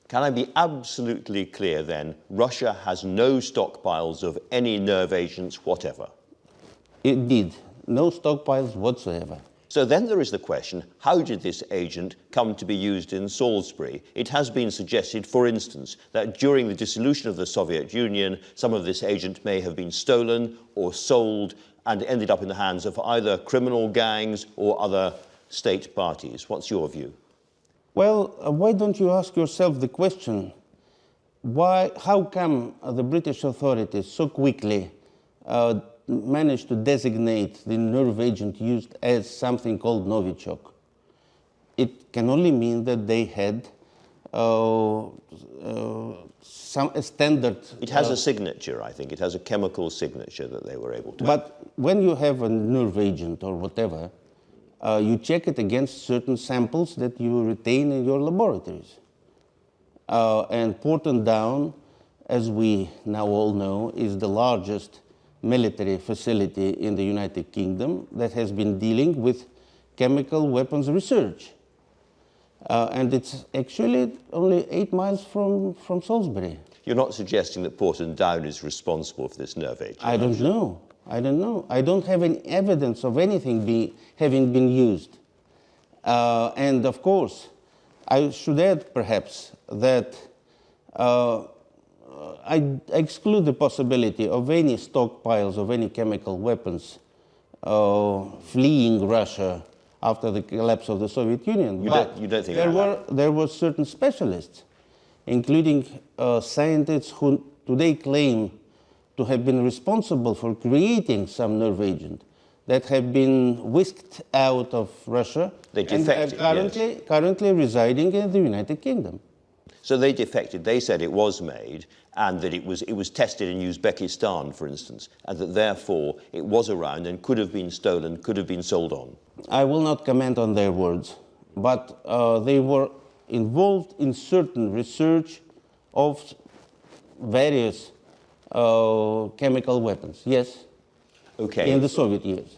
Can I be absolutely clear then? Russia has no stockpiles of any nerve agents whatever? Indeed, no stockpiles whatsoever. So then there is the question, how did this agent come to be used in Salisbury? It has been suggested, for instance, that during the dissolution of the Soviet Union, some of this agent may have been stolen or sold and ended up in the hands of either criminal gangs or other state parties. What's your view? Well, why don't you ask yourself the question, how come the British authorities so quickly managed to designate the nerve agent used as something called Novichok? It can only mean that they had a standard... It has a signature, I think. It has a chemical signature that they were able to... But when you have a nerve agent or whatever, you check it against certain samples that you retain in your laboratories. And Porton Down, as we now all know, is the largest military facility in the United Kingdom that has been dealing with chemical weapons research. And it's actually only 8 miles from Salisbury. You're not suggesting that Porton Down is responsible for this nerve agent? I don't know. I don't know. I don't have any evidence of anything having been used. And of course, I should add perhaps that I exclude the possibility of any stockpiles of any chemical weapons fleeing Russia after the collapse of the Soviet Union. You don't think there were certain specialists, including scientists who today claim to have been responsible for creating some nerve agent that have been whisked out of Russia and are currently residing in the United Kingdom. So they defected. They said it was made and that it was tested in Uzbekistan, for instance, and that therefore it was around and could have been stolen, could have been sold on. I will not comment on their words, but they were involved in certain research of various chemical weapons, yes, Okay. in the Soviet years.